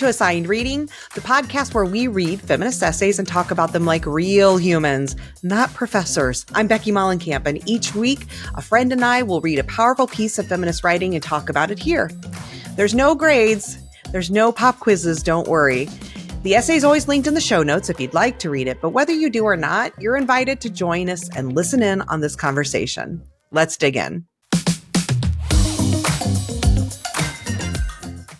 to Assigned Reading, the podcast where we read feminist essays and talk about them like real humans, not professors. I'm Becky Mollenkamp, and each week, a friend and I will read a powerful piece of feminist writing and talk about it here. There's no grades, there's no pop quizzes, don't worry. The essay is always linked in the show notes if you'd like to read it, but whether you do or not, you're invited to join us and listen in on this conversation. Let's dig in.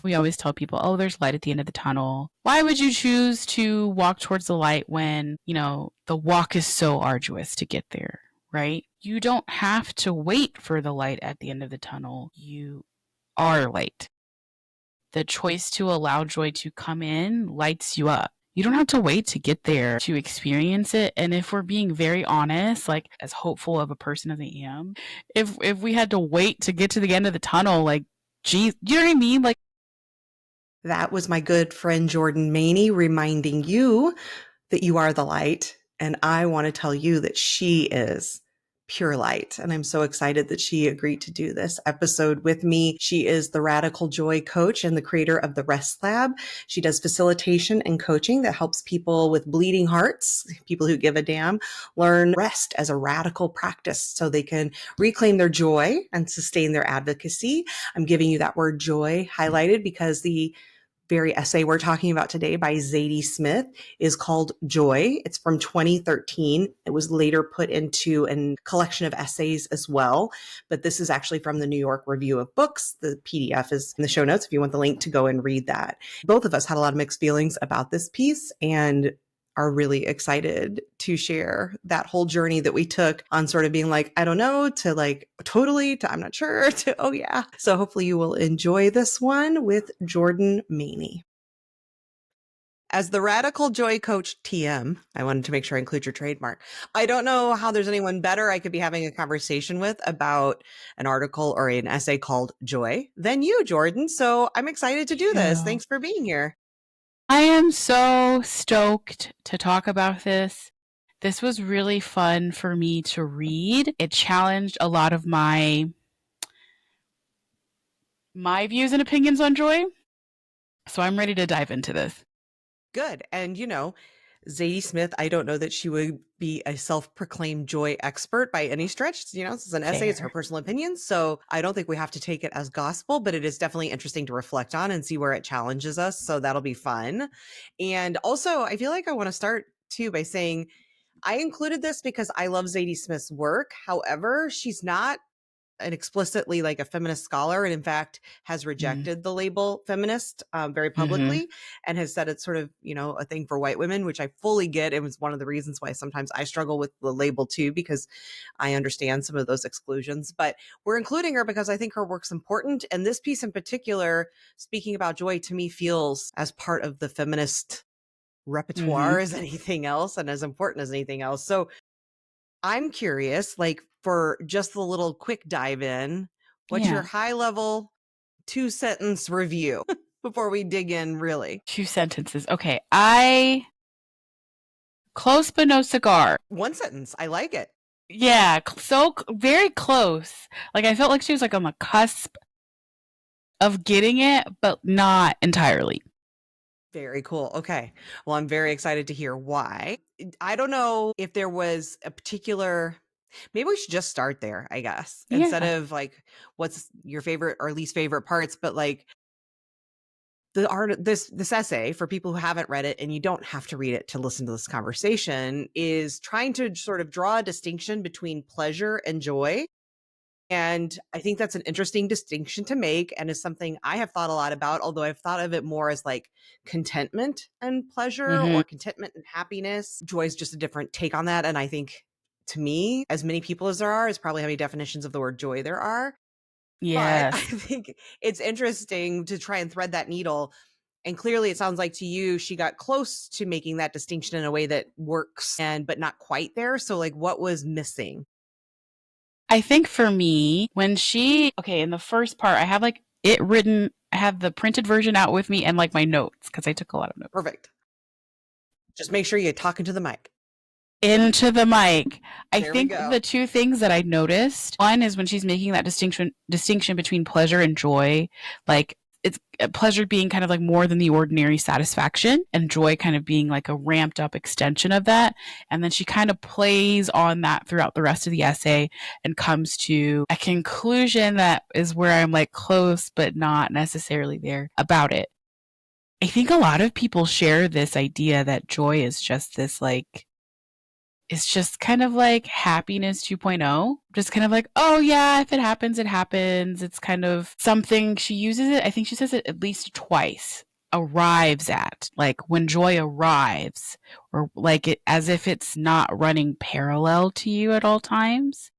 We always tell people, oh, there's light at the end of the tunnel. Why would you choose to walk towards the light when, the walk is so arduous to get there, right? You don't have to wait for the light at the end of the tunnel. You are light. The choice to allow joy to come in lights you up. You don't have to wait to get there to experience it. And if we're being very honest, like as hopeful of a person as I am, if we had to wait to get to the end of the tunnel, like, geez, you know what I mean? Like, that was my good friend Jordan Maney reminding you that you are the light. And I want to tell you that she is pure light. And I'm so excited that she agreed to do this episode with me. She is the Radical Joy coach and the creator of the Rest Lab. She does facilitation and coaching that helps people with bleeding hearts, people who give a damn, learn rest as a radical practice so they can reclaim their joy and sustain their advocacy. I'm giving you that word joy highlighted because the very essay we're talking about today by Zadie Smith is called Joy. It's from 2013. It was later put into a collection of essays as well, but this is actually from the New York Review of Books. The PDF is in the show notes if you want the link to go and read that. Both of us had a lot of mixed feelings about this piece and are really excited to share that whole journey that we took on sort of being like, I don't know, to like totally, to I'm not sure, to oh yeah. So hopefully you will enjoy this one with Jordan Maney. As the Radical Joy Coach TM, I wanted to make sure I include your trademark. I don't know how there's anyone better I could be having a conversation with about an article or an essay called Joy than you, Jordan. So I'm excited to do this. Thanks for being here. I am so stoked to talk about this. This was really fun for me to read. It challenged a lot of my views and opinions on joy. So I'm ready to dive into this. Good. And Zadie Smith, I don't know that she would be a self-proclaimed joy expert by any stretch. This is an essay, it's her personal opinion. So I don't think we have to take it as gospel, but it is definitely interesting to reflect on and see where it challenges us. So that'll be fun. And also, I feel like I want to start too by saying I included this because I love Zadie Smith's work. However, she's not an explicitly like a feminist scholar, and in fact has rejected the label feminist very publicly and has said it's sort of, a thing for white women, which I fully get. It was one of the reasons why sometimes I struggle with the label too, because I understand some of those exclusions, but we're including her because I think her work's important. And this piece in particular, speaking about joy, to me feels as part of the feminist repertoire as anything else and as important as anything else. So I'm curious, like for just the little quick dive in, what's your high level 2-sentence review before we dig in really? 2 sentences. Okay. Close but no cigar. 1 sentence. I like it. Yeah. So very close. Like I felt like she was like on the cusp of getting it, but not entirely. Very cool. Okay. Well, I'm very excited to hear why. I don't know if there was a particular, maybe we should just start there, I guess, instead of like, what's your favorite or least favorite parts, but like this essay for people who haven't read it, and you don't have to read it to listen to this conversation, is trying to sort of draw a distinction between pleasure and joy. And I think that's an interesting distinction to make and is something I have thought a lot about, although I've thought of it more as like contentment and pleasure or contentment and happiness. Joy is just a different take on that. And I think to me, as many people as there are, is probably how many definitions of the word joy there are. Yes. But I think it's interesting to try and thread that needle. And clearly it sounds like to you, she got close to making that distinction in a way that works but not quite there. So like what was missing? I think for me, when in the first part, I have like it written, I have the printed version out with me and like my notes because I took a lot of notes. Perfect. Just make sure you're talking to the mic. Into the mic. I think the 2 things that I noticed, one is when she's making that distinction between pleasure and joy, like it's pleasure being kind of like more than the ordinary satisfaction, and joy kind of being like a ramped up extension of that. And then she kind of plays on that throughout the rest of the essay and comes to a conclusion that is where I'm like close, but not necessarily there about it. I think a lot of people share this idea that joy is just this like, it's just kind of like happiness 2.0. Just kind of like, oh yeah, if it happens, it happens. It's kind of something she uses it. I think she says it at least twice. Arrives at, like when joy arrives, or like it as if it's not running parallel to you at all times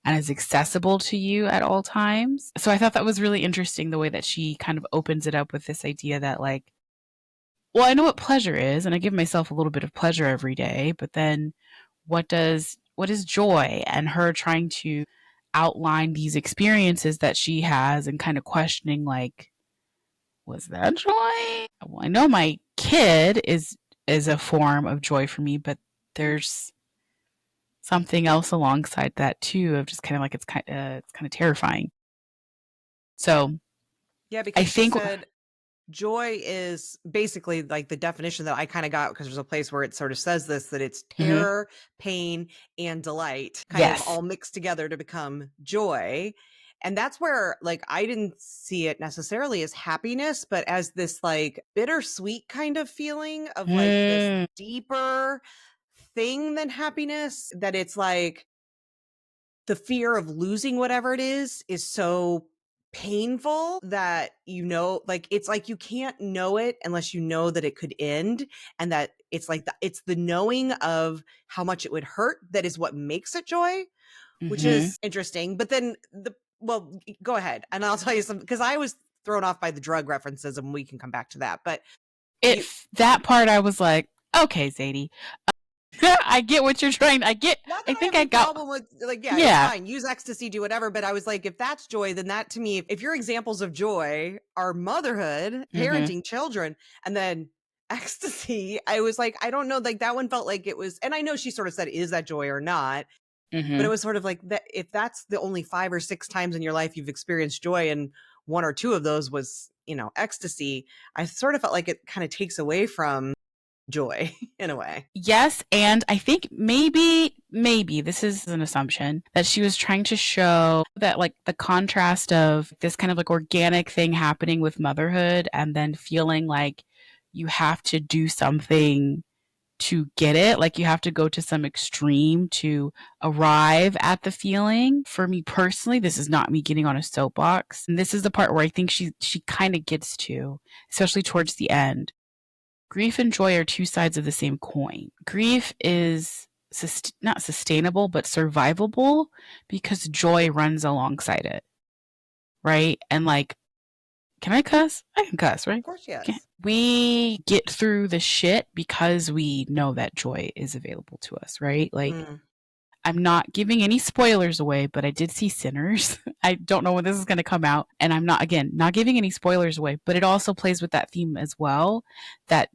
and is accessible to you at all times. So I thought that was really interesting the way that she kind of opens it up with this idea that like, well, I know what pleasure is, and I give myself a little bit of pleasure every day, but then what is joy, and her trying to outline these experiences that she has and kind of questioning like, was that joy? Well, I know my kid is a form of joy for me, but there's something else alongside that too of just kind of like it's kind of terrifying. So Yeah, I because she think said joy is basically like the definition that I kind of got, because there's a place where it sort of says this, that it's mhm, terror, pain, and delight kind of yes. all mixed together to become joy. And that's where like I didn't see it necessarily as happiness, but as this like bittersweet kind of feeling of like this Mm, deeper thing than happiness, that it's like the fear of losing whatever it is so painful that, like it's like you can't know it unless you know that it could end, and that it's like it's the knowing of how much it would hurt that is what makes it joy, which mhm. is interesting. But then well, go ahead and I'll tell you something, because I was thrown off by the drug references and we can come back to that. But you That part I was like, okay, Zadie, I get what you're trying. Not that I I think have I any got. problem with, like, yeah, it's Yeah. fine. Use ecstasy, do whatever. But I was like, if that's joy, then that to me, if your examples of joy are motherhood, Mhm. parenting children, and then ecstasy, I was like, I don't know. Like that one felt like it was, and I know she sort of said, is that joy or not? But it Mhm. was sort of like that. If that's the only 5 or 6 times in your life you've experienced joy, and one or two of those was, ecstasy, I sort of felt like it kind of takes away from joy in a way. Yes, and I think maybe this is an assumption that she was trying to show that like the contrast of this kind of like organic thing happening with motherhood and then feeling like you have to do something to get it, like you have to go to some extreme to arrive at the feeling. For me personally, this is not me getting on a soapbox. And this is the part where I think she kind of gets to, especially towards the end. Grief and joy are two sides of the same coin. Grief is not sustainable, but survivable because joy runs alongside it, right? And like, can I cuss? I can cuss, Of right? course, Okay. yes. We get through the shit because we know that joy is available to us, right? Like, Mm. I'm not giving any spoilers away, but I did see Sinners. I don't know when this is going to come out. And I'm not, again, not giving any spoilers away, but it also plays with that theme as well, that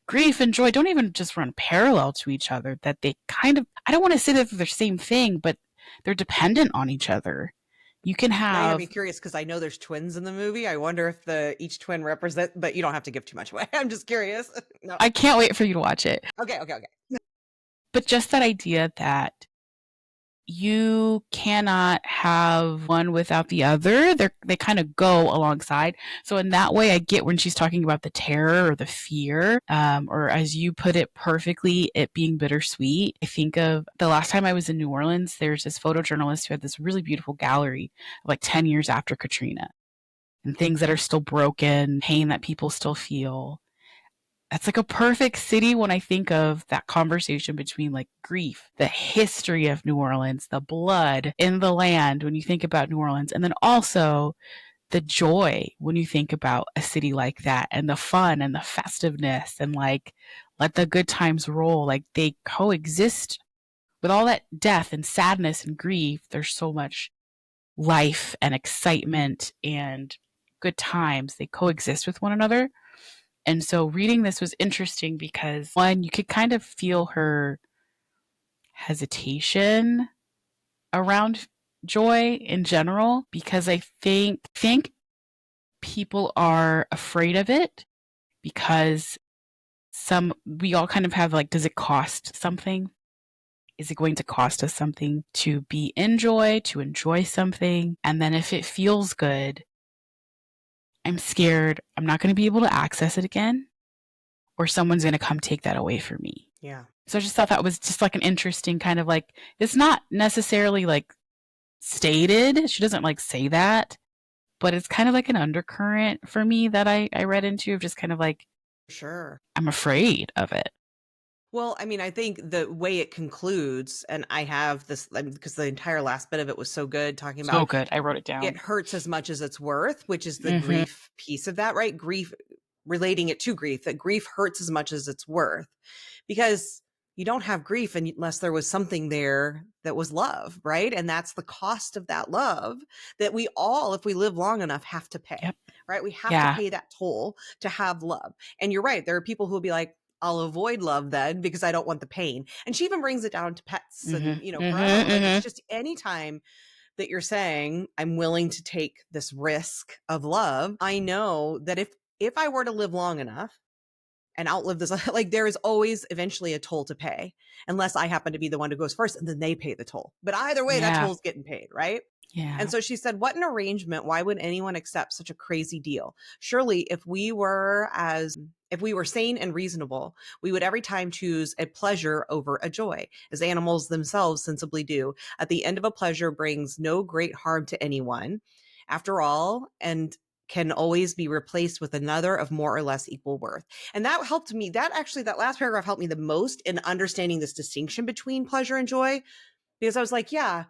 grief and joy don't even just run parallel to each other, that they kind of, I don't want to say that they're the same thing, but they're dependent on each other. You can Now you have me have, curious, because I know there's twins in the movie. I wonder if the each twin represent, but you don't have to give too much away. I'm just curious. No. I can't wait for you to watch it, Okay, okay, okay. but just that idea that you cannot have one without the other. They kind of go alongside. So in that way, I get when she's talking about the terror or the fear, or as you put it perfectly, it being bittersweet. I think of the last time I was in New Orleans. There's this photojournalist who had this really beautiful gallery of like 10 years after Katrina and things that are still broken, pain that people still feel. That's like a perfect city when I think of that conversation between like grief, the history of New Orleans, the blood in the land when you think about New Orleans, and then also the joy when you think about a city like that, and the fun and the festiveness and like let the good times roll. Like they coexist with all that death and sadness and grief. There's so much life and excitement and good times. They coexist with one another. And so reading this was interesting because one, you could kind of feel her hesitation around joy in general because I think people are afraid of it because we all kind of have like, does it cost something? Is it going to cost us something to be in joy, to enjoy something? And then if it feels good, I'm scared I'm not going to be able to access it again, or someone's going to come take that away from me. Yeah. So I just thought that was just like an interesting kind of like, it's not necessarily like stated. She doesn't like say that, but it's kind of like an undercurrent for me that I read into of just kind of like, Sure. I'm afraid of it. Well, I mean, I think the way it concludes, and I have this because the entire last bit of it was so good, talking So about good. I wrote it it down. hurts as much as it's worth, which is the Mm-hmm. grief piece of that, right? Grief, relating it to grief, that grief hurts as much as it's worth, because you don't have grief unless there was something there that was love, right? And that's the cost of that love that we all, if we live long enough, have to pay, Yep. right? We have to Yeah. pay that toll to have love. And you're right. There are people who will be like, I'll avoid love then because I don't want the pain. And she even brings it down to pets Mm-hmm. and, forever. Mm-hmm. Like, it's Mm-hmm. just anytime that you're saying, I'm willing to take this risk of love, I know that if I were to live long enough and outlive this, like, there is always eventually a toll to pay, unless I happen to be the one who goes first and then they pay the toll. But either way, that Yeah. toll's getting paid, right? Yeah. And so she said, what an arrangement. Why would anyone accept such a crazy deal? Surely if we were sane and reasonable, we would every time choose a pleasure over a joy, as animals themselves sensibly do. At the end of a pleasure brings no great harm to anyone, after all, and can always be replaced with another of more or less equal worth. And that helped me. That last paragraph helped me the most in understanding this distinction between pleasure and joy, because I was like, yeah,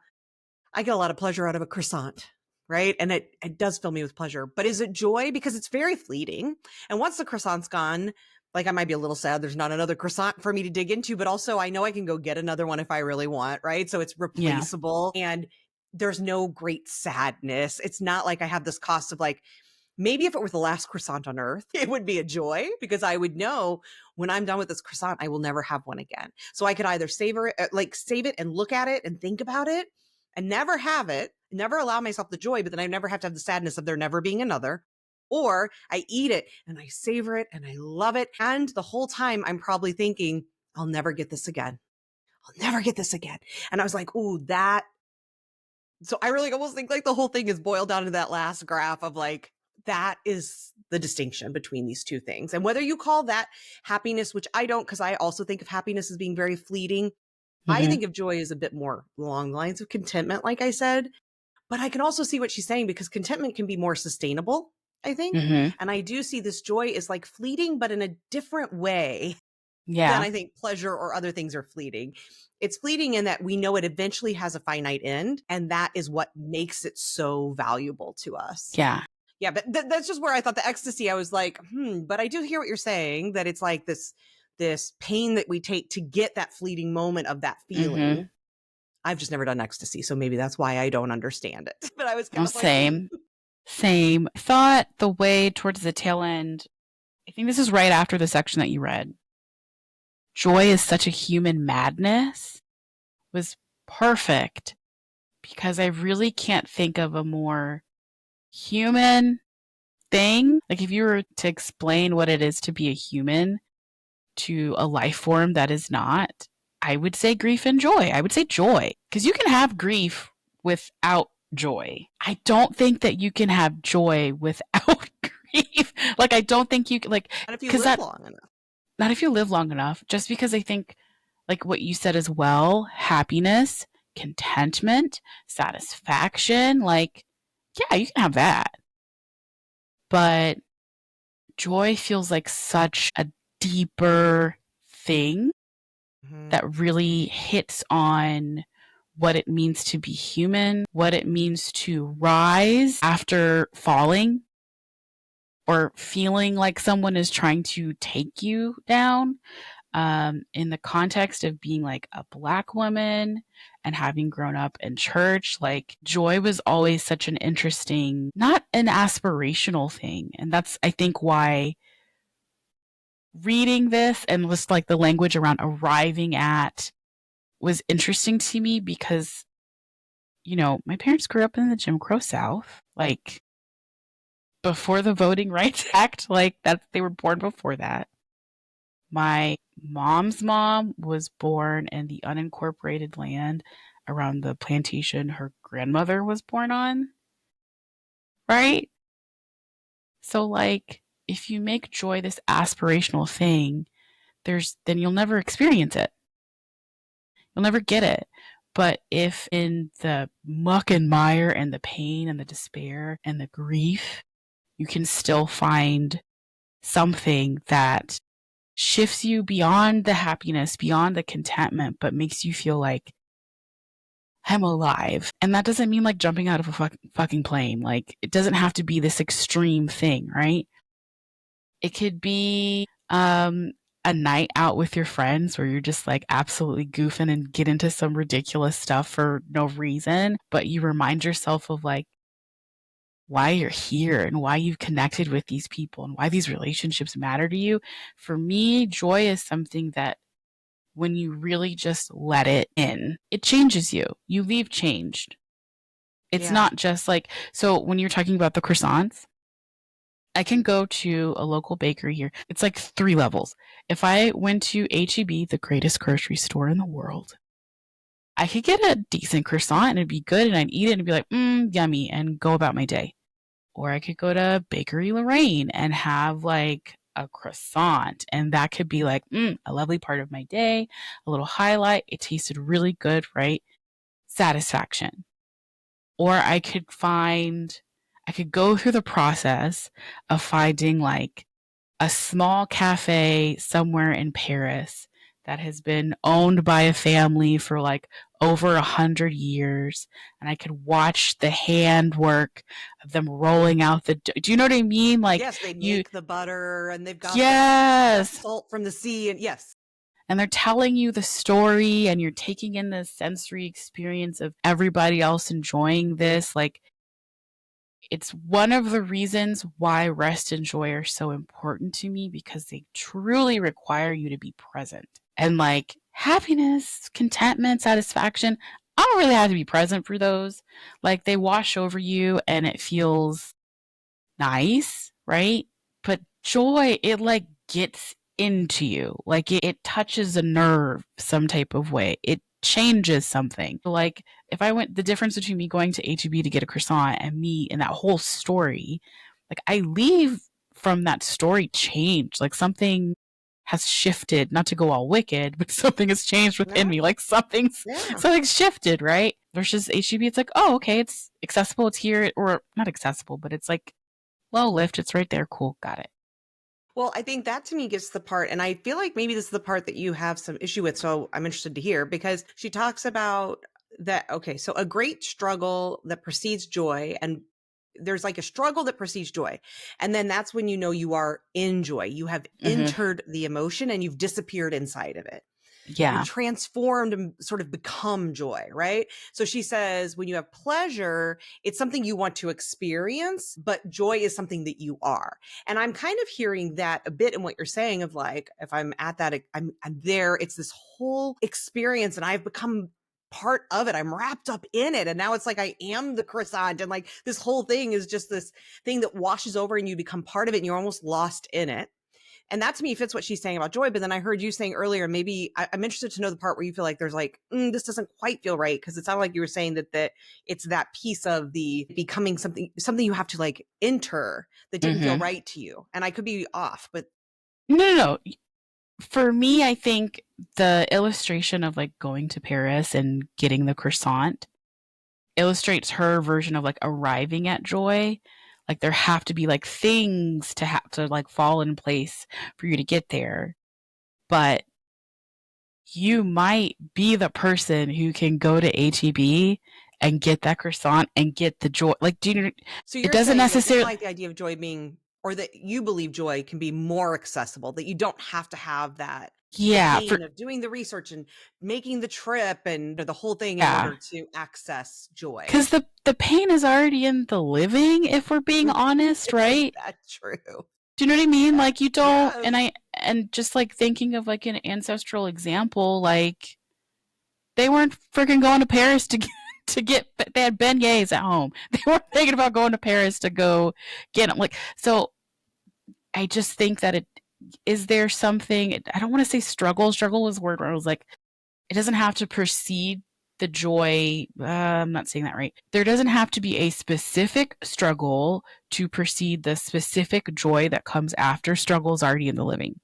I get a lot of pleasure out of a croissant, right? And it does fill me with pleasure. But is it joy? Because it's very fleeting. And once the croissant's gone, like, I might be a little sad there's not another croissant for me to dig into, but also I know I can go get another one if I really want, right? So it's Yeah. replaceable, and there's no great sadness. It's not like I have this cost of, like, maybe if it were the last croissant on earth, it would be a joy, because I would know when I'm done with this croissant, I will never have one again. So I could either save it and look at it and think about it and never have it, never allow myself the joy, but then I never have to have the sadness of there never being another. Or I eat it and I savor it and I love it. And the whole time I'm probably thinking, I'll never get this again. I'll never get this again. And I was like, ooh, that. So I really almost think like the whole thing is boiled down to that last graph of, like, that is the distinction between these two things. And whether you call that happiness, which I don't, because I also think of happiness as being very fleeting. I Mm-hmm. think of joy as a bit more along the lines of contentment, like I said. But I can also see what she's saying, because contentment can be more sustainable, I think. Mm-hmm. And I do see this joy is like fleeting, but in a different way than Yeah. I think pleasure or other things are fleeting. It's fleeting in that we know it eventually has a finite end, and that is what makes it so valuable to us. Yeah. Yeah, but that's just where I thought the ecstasy, I was like, but I do hear what you're saying, that it's like this pain that we take to get that fleeting moment of that Mm-hmm. feeling. I've just never done ecstasy, so maybe that's why I don't understand it. But I was kind Oh, of like, same. Same. I thought the way towards the tail end, I think this is right after the section that you read. Joy is such a human madness was perfect, because I really can't think of a more human thing. Like, if you were to explain what it is to be a human to a life form that is not, I would say grief and joy. I would say joy, because you can have grief without joy. I don't think that you can have joy without grief. Like, I don't think you can, like, and if you because live that, long enough. not if you live long enough, just because I think, like what you said as well, happiness, contentment, satisfaction, like, yeah, you can have that. But joy feels like such a deeper thing Mhm. that really hits on what it means to be human, what it means to rise after falling or feeling like someone is trying to take you down. In the context of being like a Black woman and having grown up in church, like joy was always such an interesting, not an aspirational thing. And that's, I think, why reading this and just like the language around arriving at was interesting to me, because, my parents grew up in the Jim Crow South. Like, before the Voting Rights Act. Like that, they were born before that. My mom's mom was born in the unincorporated land around the plantation her grandmother was born on, right? So like if you make joy this aspirational thing, then you'll never experience it. You'll never get it. But if in the muck and mire and the pain and the despair and the grief, you can still find something that shifts you beyond the happiness, beyond the contentment, but makes you feel like I'm alive. And that doesn't mean like jumping out of a fucking plane. Like it doesn't have to be this extreme thing, right? It could be a night out with your friends where you're just like absolutely goofing and get into some ridiculous stuff for no reason, but you remind yourself of like why you're here and why you've connected with these people and why these relationships matter to you. For me, joy is something that when you really just let it in, it changes you. You leave changed. It's Yeah. not just like, so when you're talking about the croissants, I can go to a local bakery here. It's like 3 levels. If I went to H-E-B, the greatest grocery store in the world, I could get a decent croissant and it'd be good and I'd eat it and be like, yummy, and go about my day. Or I could go to Bakery Lorraine and have like a croissant and that could be like, a lovely part of my day, a little highlight. It tasted really good, right? Satisfaction. Or I could go through the process of finding like a small cafe somewhere in Paris that has been owned by a family for like over 100 years, and I could watch the handwork of them rolling out the. Do you know what I mean? Like Yes, they you, make the butter and they've got the yes, salt from the sea, and yes. and they're telling you the story, and you're taking in the sensory experience of everybody else enjoying this. Like it's one of the reasons why rest and joy are so important to me because they truly require you to be present. And like happiness, contentment, satisfaction, I don't really have to be present for those. Like they wash over you and it feels nice, right? But joy, it like gets into you. Like it touches a nerve some type of way. It changes something. Like if I went the difference between me going to HEB to get a croissant and me and that whole story, like I leave from that story changed. Like something has shifted, not to go all wicked, but something has changed within No. me. Like Yeah. something's shifted, right? Versus HEB, it's like, oh, okay, it's accessible, it's here, or not accessible, but it's like low lift, it's right there. Cool, got it. Well, I think that to me gets the part, and I feel like maybe this is the part that you have some issue with. So I'm interested to hear because she talks about that. Okay, so a great struggle that precedes joy, and there's like a struggle that precedes joy. And then that's when you know you are in joy. You have Mm-hmm. entered the emotion and you've disappeared inside of it. You've Yeah. transformed and sort of become joy, right? So she says, when you have pleasure, it's something you want to experience, but joy is something that you are. And I'm kind of hearing that a bit in what you're saying of like, if I'm at that, I'm there, it's this whole experience and I've become part of it. I'm wrapped up in it. And now it's like I am the croissant. And like this whole thing is just this thing that washes over and you become part of it and you're almost lost in it. And that to me fits what she's saying about joy. But then I heard you saying earlier, maybe I'm interested to know the part where you feel like there's like, this doesn't quite feel right. Cause it sounded like you were saying that it's that piece of the becoming something you have to like enter that didn't feel Mm-hmm. right to you. And I could be off, but No. For me, I think the illustration of like going to Paris and getting the croissant illustrates her version of like arriving at joy. Like there have to be like things to have to like fall in place for you to get there. But you might be the person who can go to HEB and get that croissant and get the joy. Like, do you? so It you're doesn't saying that you necessarily. like the idea of joy being, or that you believe joy can be more accessible, that you don't have to have that the Yeah, for pain of doing the research and making the trip and the whole thing in yeah, order to access joy. because the pain is already in the living. If we're being honest, Isn't right? that true? Do you know what I mean? Yes. Like you don't. Yes. And just like thinking of like an ancestral example, like they weren't freaking going to Paris to to get, they had beignets at home. They weren't thinking about going to Paris to go get them. Like, so I just think that is there something, I don't want to say struggle. Struggle was a word where I was like, it doesn't have to precede the joy. I'm not saying that right. There doesn't have to be a specific struggle to precede the specific joy that comes after. Struggle is already in the living.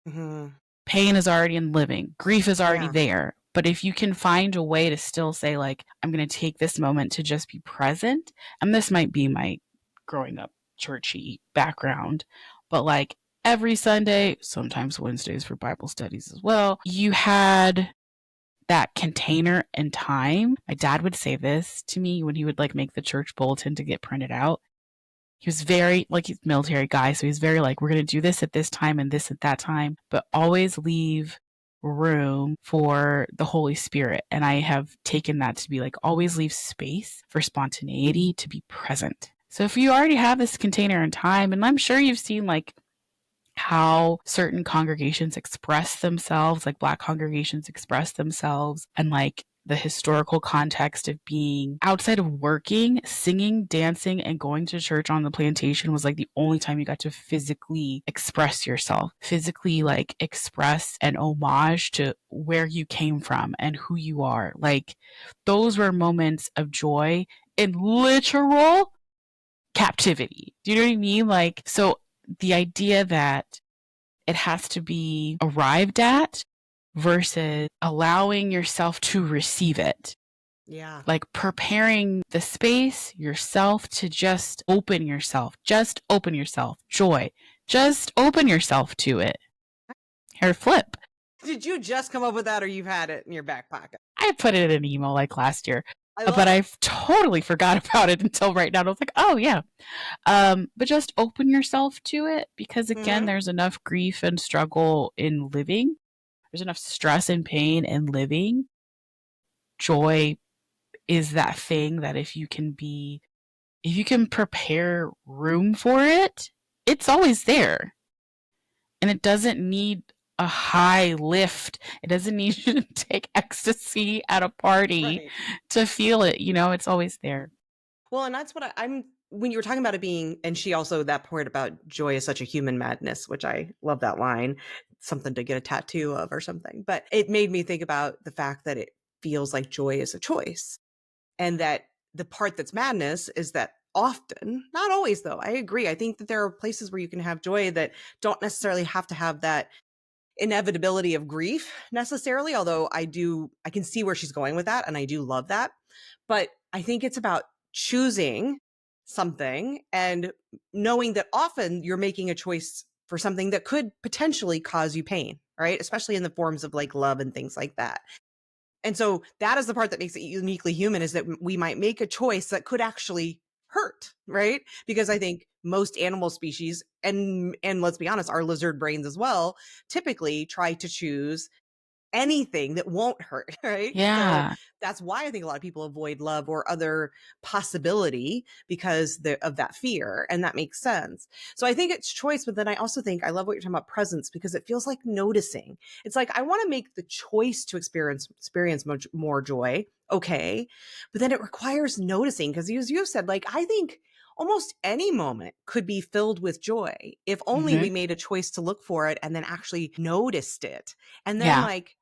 Mm-hmm. Pain is already in living. Grief is already Yeah. there. But if you can find a way to still say, like, I'm going to take this moment to just be present, and this might be my growing up churchy background, but like every Sunday, sometimes Wednesdays for Bible studies as well, you had that container and time. My dad would say this to me when he would like make the church bulletin to get printed out. He was very like, he's a military guy, so he's very like, we're going to do this at this time and this at that time, but always leave room for the Holy Spirit. And I have taken that to be like, always leave space for spontaneity to be present. So if you already have this container and time, and I'm sure you've seen like how certain congregations express themselves, like Black congregations express themselves, and like the historical context of being outside of working, singing, dancing, and going to church on the plantation was like the only time you got to physically express yourself, physically like express an homage to where you came from and who you are. Like those were moments of joy in literal captivity. Do you know what I mean? Like, so the idea that it has to be arrived at versus allowing yourself to receive it. Yeah. Like preparing the space, yourself to just open yourself, joy, just open yourself to it. Hair flip. Did you just come up with that or you've had it in your back pocket? I put it in an email like last year, I but love it. I've totally forgot about it until right now. I was like, oh yeah. But just open yourself to it because again, Mm-hmm. there's enough grief and struggle in living. There's enough stress and pain in living. Joy is that thing that if you can prepare room for it, it's always there. And it doesn't need a high lift. It doesn't need you to take ecstasy at a party Right. to feel it. You know, it's always there. Well, and that's what I'm when you were talking about it being, and she also that part about joy is such a human madness, which I love that line, something to get a tattoo of or something. But it made me think about the fact that it feels like joy is a choice. And that the part that's madness is that often, not always though, I agree. I think that there are places where you can have joy that don't necessarily have to have that inevitability of grief necessarily, although I can see where she's going with that and I do love that. But I think it's about choosing something and knowing that often you're making a choice for something that could potentially cause you pain, right? Especially in the forms of like love and things like that. And so that is the part that makes it uniquely human is that we might make a choice that could actually hurt, right? Because I think most animal species and let's be honest, our lizard brains as well, typically try to choose anything that won't hurt, right? So Yeah. that's why I think a lot of people avoid love or other possibility because of that fear. And that makes sense. So I think it's choice, but then I also think I love what you're talking about presence because it feels like noticing. It's like I want to make the choice to experience much more joy. Okay. But then it requires noticing because as you said, like I think almost any moment could be filled with joy if only Mm-hmm. we made a choice to look for it and then actually noticed it. And then Yeah. like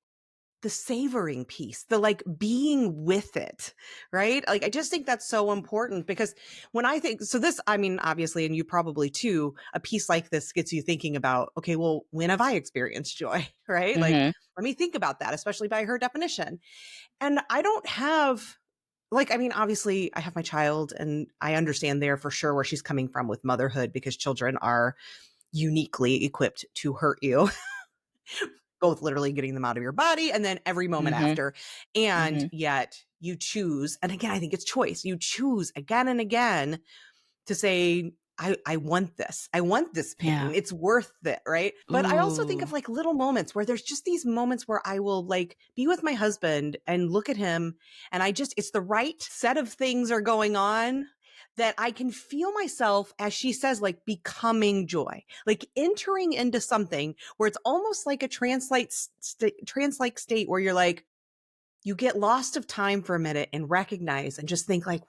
the savoring piece, the like being with it, right? Like, I just think that's so important because when I think, so this, I mean, obviously, and you probably too, a piece like this gets you thinking about, okay, well, when have I experienced joy, right? Like, Mm-hmm. let me think about that, especially by her definition. And I don't have, like, I mean, obviously, I have my child and I understand there for sure where she's coming from with motherhood because children are uniquely equipped to hurt you both literally getting them out of your body and then every moment Mm-hmm. after. And Mm-hmm. yet you choose, and again, I think it's choice. You choose again and again to say, I want this. I want this Yeah. pain. It's worth it. Right. But I also think of Ooh. like little moments where there's just these moments where I will like be with my husband and look at him and it's the right set of things are going on that I can feel myself, as she says, like becoming joy, like entering into something where it's almost like a translate state where you're like, you get lost of time for a minute and recognize and just think like,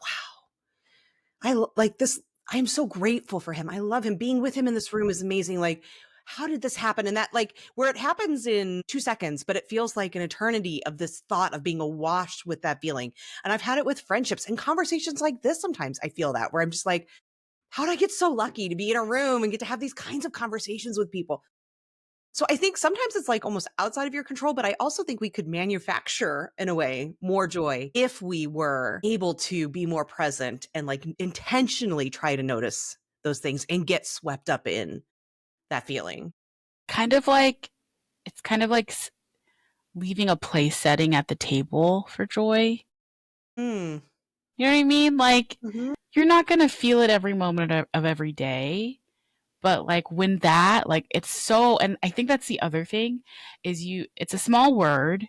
wow, like this. I'm so grateful for him. I love him. Being with him in this room is amazing. Like, how did this happen? And that, like, where it happens in 2 seconds, but it feels like an eternity of this thought of being awash with that feeling. And I've had it with friendships and conversations like this. Sometimes I feel that where I'm just like, how did I get so lucky to be in a room and get to have these kinds of conversations with people? So I think sometimes it's like almost outside of your control, but I also think we could manufacture in a way more joy if we were able to be more present and like intentionally try to notice those things and get swept up in that feeling. Kind of like it's kind of like leaving a place setting at the table for joy. Hmm. You know what I mean? Like Mhm. you're not going to feel it every moment of every day, but like when that like it's so and I think that's the other thing is it's a small word,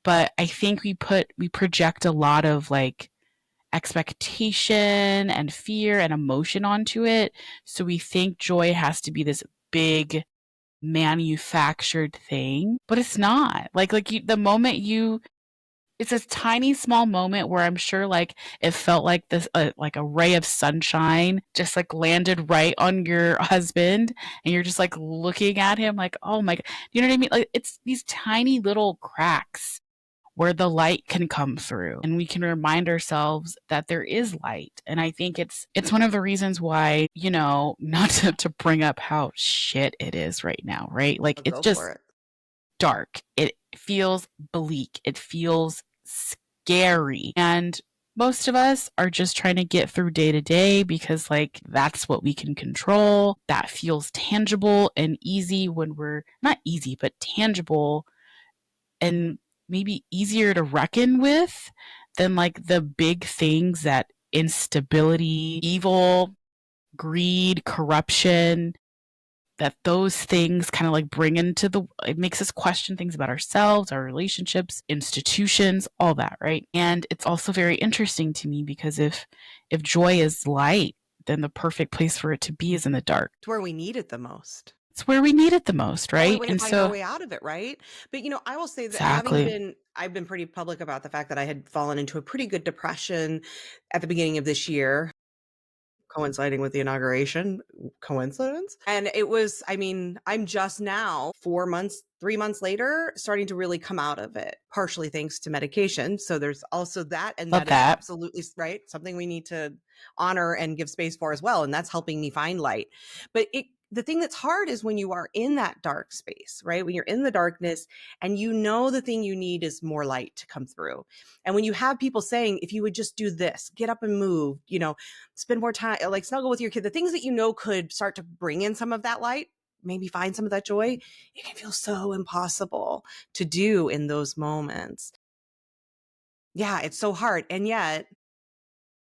but I think we project a lot of like expectation and fear and emotion onto it. So we think joy has to be this big manufactured thing, but it's not. The moment you it's a tiny small moment where I'm sure like it felt like this like a ray of sunshine just like landed right on your husband and you're just like looking at him like, "Oh my God." You know what I mean? Like it's these tiny little cracks where the light can come through and we can remind ourselves that there is light. And I think it's one of the reasons why, not to bring up how shit it is right now, right? Like I'll it's go for just it. dark. It feels bleak. It feels scary. And most of us are just trying to get through day to day because, like, that's what we can control. That feels tangible and easy when we're not easy, but tangible and maybe easier to reckon with than like the big things that instability, evil, greed, corruption, that those things kind of like bring into it makes us question things about ourselves, our relationships, institutions, all that, right? And it's also very interesting to me because if joy is light, then the perfect place for it to be is in the dark. It's where we need it the most. It's where we need it the most, Only right? way to And find our so way out of it, right? But I will say that exactly. I've been pretty public about the fact that I had fallen into a pretty good depression at the beginning of this year, coinciding with the inauguration. Coincidence? And it was, I'm just now 4 months, 3 months later, starting to really come out of it, partially thanks to medication. So there's also that. And Love that is that. absolutely right. Something we need to honor and give space for as well. And that's helping me find light. But the thing that's hard is when you are in that dark space, right? When you're in the darkness and the thing you need is more light to come through. And when you have people saying, if you would just do this, get up and move, spend more time, like snuggle with your kid, the things that could start to bring in some of that light, maybe find some of that joy, it can feel so impossible to do in those moments. Yeah, it's so hard. And yet,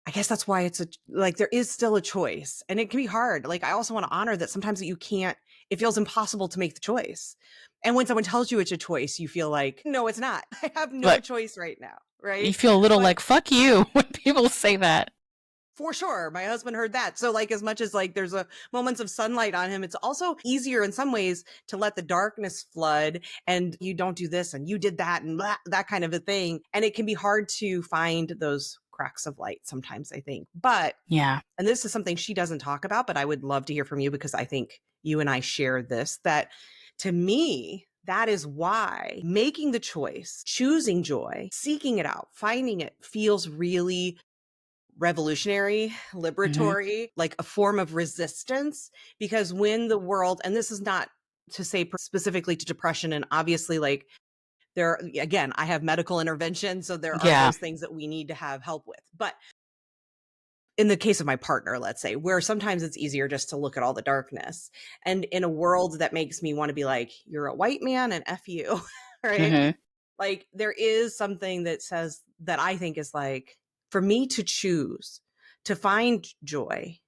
I guess that's why there is still a choice and it can be hard. Like, I also want to honor that sometimes that you can't, it feels impossible to make the choice. And when someone tells you it's a choice, you feel like, no, it's not. I have no But choice right now. you Right. feel a little But like fuck you when people say that. for sure. My husband heard that. So like as much as like there's a moments of sunlight on him, it's also easier in some ways to let the darkness flood and you don't do this and you did that and that kind of a thing. And it can be hard to find those cracks of light sometimes, I think. But, Yeah. and this is something she doesn't talk about, but I would love to hear from you because I think you and I share this, that to me, that is why making the choice, choosing joy, seeking it out, finding it feels really revolutionary, Mm-hmm. liberatory, like a form of resistance. Because when the world, and this is not to say specifically to depression, and obviously, like, again, I have medical intervention. So there are Yeah. those things that we need to have help with. But in the case of my partner, let's say, where sometimes it's easier just to look at all the darkness. And in a world that makes me want to be like, you're a white man and F you, right? Mm-hmm. Like there is something that says that I think is like, for me to choose to find joy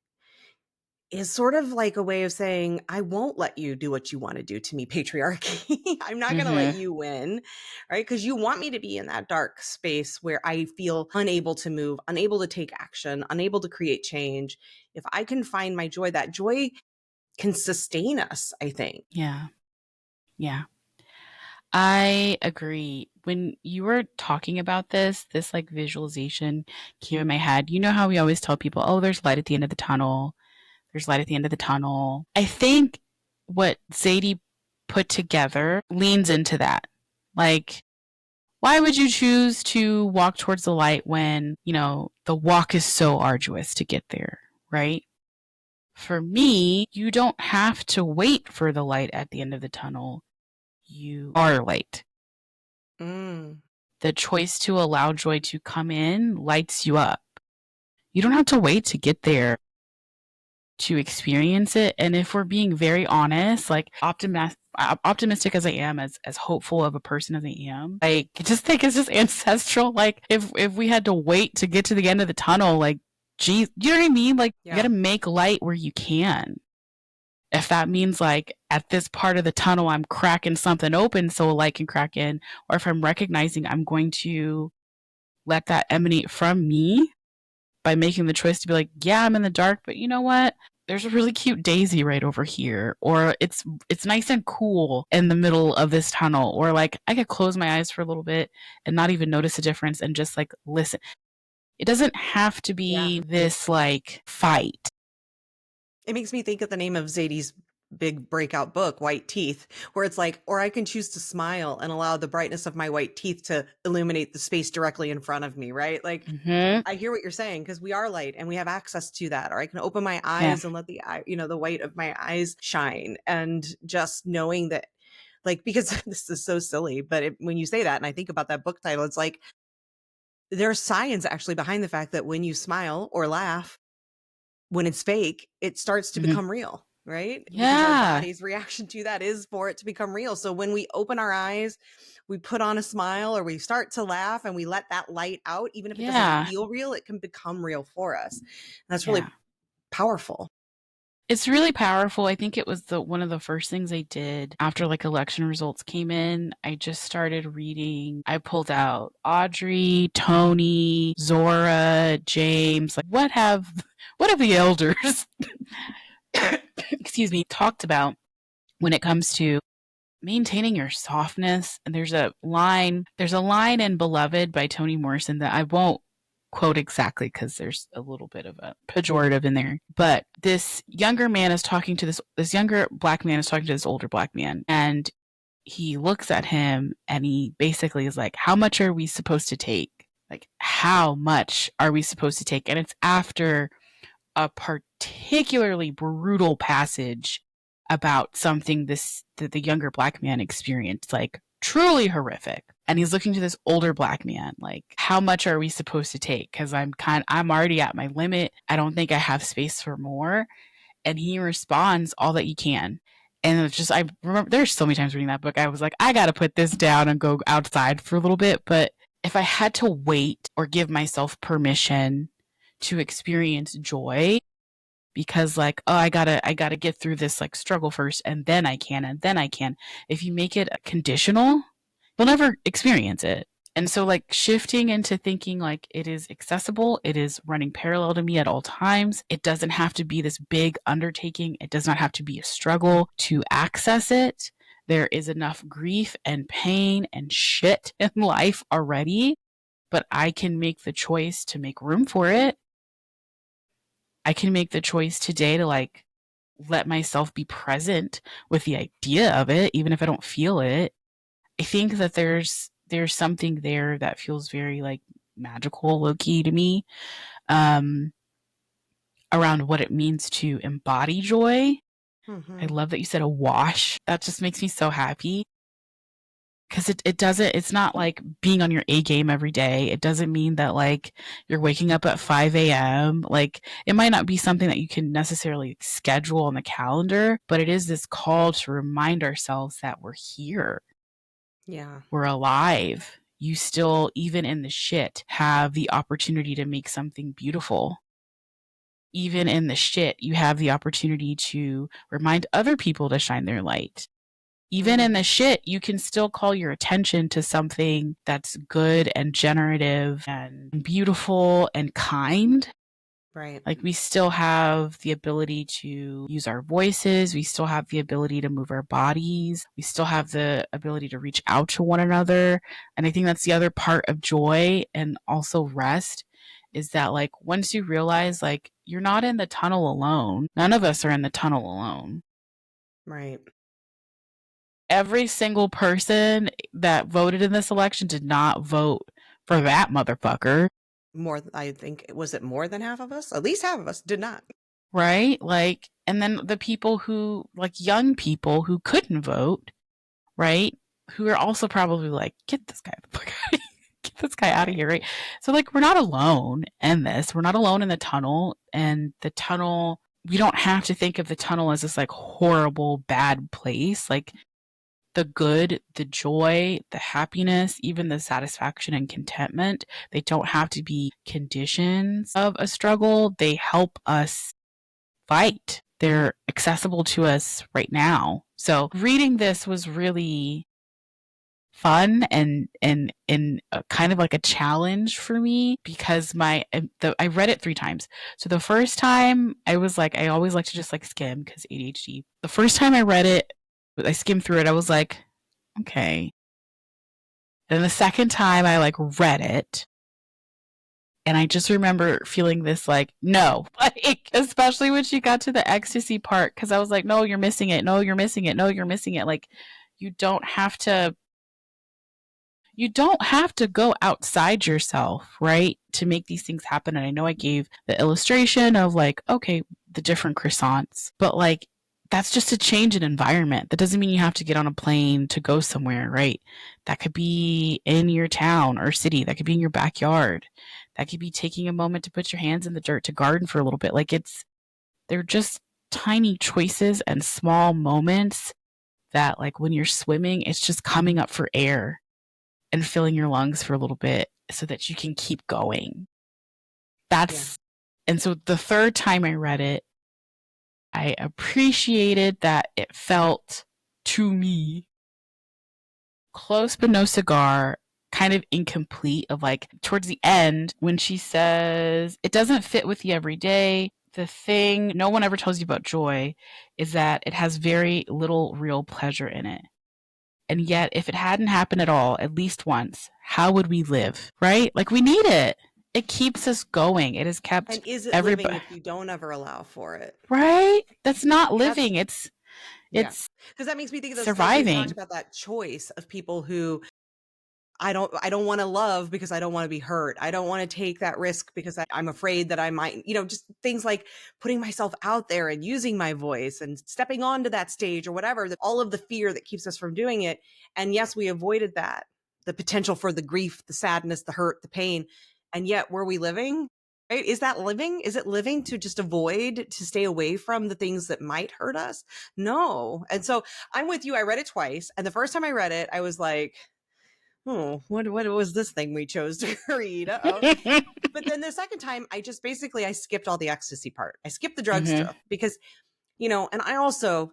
is sort of like a way of saying, I won't let you do what you want to do to me, patriarchy. I'm not going to let Mm-hmm. you win, right? Because you want me to be in that dark space where I feel unable to move, unable to take action, unable to create change. If I can find my joy, that joy can sustain us, I think. Yeah. Yeah. I agree. when you were talking about this like visualization came in my head. You know how we always tell people, oh, there's light at the end of the tunnel. There's light at the end of the tunnel. I think what Zadie put together leans into that. Like, why would you choose to walk towards the light when, the walk is so arduous to get there, right? For me, you don't have to wait for the light at the end of the tunnel. You are light. Mm. The choice to allow joy to come in lights you up. You don't have to wait to get there to experience it. And if we're being very honest, like optimistic as I am, as hopeful of a person as I am, like I just think it's just ancestral. Like if we had to wait to get to the end of the tunnel, like geez, you know what I mean? Like you Yeah. gotta make light where you can. If that means like at this part of the tunnel I'm cracking something open so a light can crack in, or if I'm recognizing I'm going to let that emanate from me by making the choice to be like, yeah, I'm in the dark, but you know what? There's a really cute daisy right over here, or it's nice and cool in the middle of this tunnel, or like I could close my eyes for a little bit and not even notice a difference and just like listen. It doesn't have to Yeah. be this like fight. It makes me think of the name of Zadie's big breakout book, White Teeth, where it's like, or I can choose to smile and allow the brightness of my white teeth to illuminate the space directly in front of me, right? Like, Mm-hmm. I hear what you're saying because we are light and we have access to that. Or I can open my Yeah. eyes and let the white of my eyes shine. And just knowing that, like, because this is so silly, but when you say that and I think about that book title, it's like there's science actually behind the fact that when you smile or laugh, when it's fake, it starts to Mm-hmm. become real, right? Because our Yeah. body's reaction to that is for it to become real. So when we open our eyes, we put on a smile or we start to laugh and we let that light out, even if it doesn't Yeah. feel real, it can become real for us. And that's Yeah. really powerful. It's really powerful. I think it was the one of the first things I did after like election results came in. I just started reading. I pulled out Audrey, Tony, Zora, James. Like what have the elders excuse me talked about when it comes to maintaining your softness? And there's a line in Beloved by Toni Morrison that I won't quote exactly because there's a little bit of a pejorative in there. But this younger man is talking to this younger black man is talking to this older black man, and he looks at him and he basically is like, how much are we supposed to take? Like, how much are we supposed to take? And it's after a particularly brutal passage about something that the younger black man experienced, like truly horrific. And he's looking to this older black man, like, how much are we supposed to take? Because I'm already at my limit. I don't think I have space for more. And he responds, all that you can. And it's just, I remember there's so many times reading that book, I was like, I got to put this down and go outside for a little bit. But if I had to wait or give myself permission to experience joy, because like, oh, I gotta get through this like struggle first and then I can, and then I can. If you make it conditional, you'll never experience it. And so like shifting into thinking like it is accessible, it is running parallel to me at all times. It doesn't have to be this big undertaking. It does not have to be a struggle to access it. There is enough grief and pain and shit in life already, but I can make the choice to make room for it. I can make the choice today to like let myself be present with the idea of it, even if I don't feel it. I think that there's something there that feels very like magical, low key to me, um, around what it means to embody joy. I Mm-hmm. love that you said a wash. That just makes me so happy because it doesn't, it's not like being on your A game every day. It doesn't mean that like you're waking up at 5 a.m. Like it might not be something that you can necessarily schedule on the calendar, but it is this call to remind ourselves that we're here, Yeah. we're alive. You still, even in the shit, have the opportunity to make something beautiful. Even in the shit, you have the opportunity to remind other people to shine their light. Even in Mm. the shit, you can still call your attention to something that's good and generative and beautiful and kind. Right. Like we still have the ability to use our voices. We still have the ability to move our bodies. We still have the ability to reach out to one another. And I think that's the other part of joy and also rest is that like once you realize like you're not in the tunnel alone. None of us are in the tunnel alone. Right. Every single person that voted in this election did not vote for that motherfucker. I think, was it more than half of us? At least half of us did not. Right? Like, and then the people who, like young people who couldn't vote, right? Who are also probably like, get this guy the fuck out of here. Get this guy out of Right. here, right? So, like, we're not alone in this. We're not alone in the tunnel. And the tunnel, we don't have to think of the tunnel as this like horrible, bad place. Like, the good, the joy, the happiness, even the satisfaction and contentment, they don't have to be conditions of a struggle. They help us fight. They're accessible to us right now. So reading this was really fun and kind of like a challenge for me because I read it 3 times. So the first time I was like I always like to just like skim because ADHD. The first time I read it, I skimmed through it. I was like, okay. Then the second time I like read it, and I just remember feeling this like, no, like, especially when she got to the ecstasy part, because I was like, no, you're missing it. No, you're missing it. No, you're missing it. Like, you don't have to, you don't have to go outside yourself, right? To make these things happen. And I know I gave the illustration of like, okay, the different croissants, but like, that's just a change in environment. That doesn't mean you have to get on a plane to go somewhere, right? That could be in your town or city. That could be in your backyard. That could be taking a moment to put your hands in the dirt to garden for a little bit. Like they're just tiny choices and small moments that like when you're swimming, it's just coming up for air and filling your lungs for a little bit so that you can keep going. Yeah. And so the third time I read it, I appreciated that it felt to me close but no cigar, kind of incomplete. Of like towards the end when she says it doesn't fit with the everyday. The thing no one ever tells you about joy is that it has very little real pleasure in it. And yet, if it hadn't happened at all, at least once, how would we live? Right? Like we need it. It keeps us going. It has kept And is it living everybody if you don't ever allow for it? right. That's not That's living. Yeah. It's Because that makes me think of those times we've talked surviving. about that choice of people who I don't want to love because I don't want to be hurt. I don't want to take that risk because I'm afraid that I might, just things like putting myself out there and using my voice and stepping onto that stage or whatever, all of the fear that keeps us from doing it. And yes, we avoided that, the potential for the grief, the sadness, the hurt, the pain. And yet, were we living? Right? Is that living? Is it living to just avoid, to stay away from the things that might hurt us? No. And so I'm with you. I read it twice. And the first time I read it, I was like, oh, what was this thing we chose to read? Uh-oh. But then the second time, I skipped all the ecstasy part. I skipped the drug Mm-hmm. stuff because, and I also,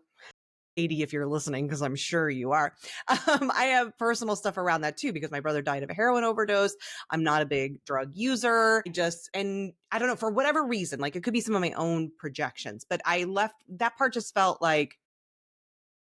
Katie, if you're listening, because I'm sure you are, I have personal stuff around that too, because my brother died of a heroin overdose. I'm not a big drug user. And I don't know, for whatever reason, like it could be some of my own projections, but that part just felt like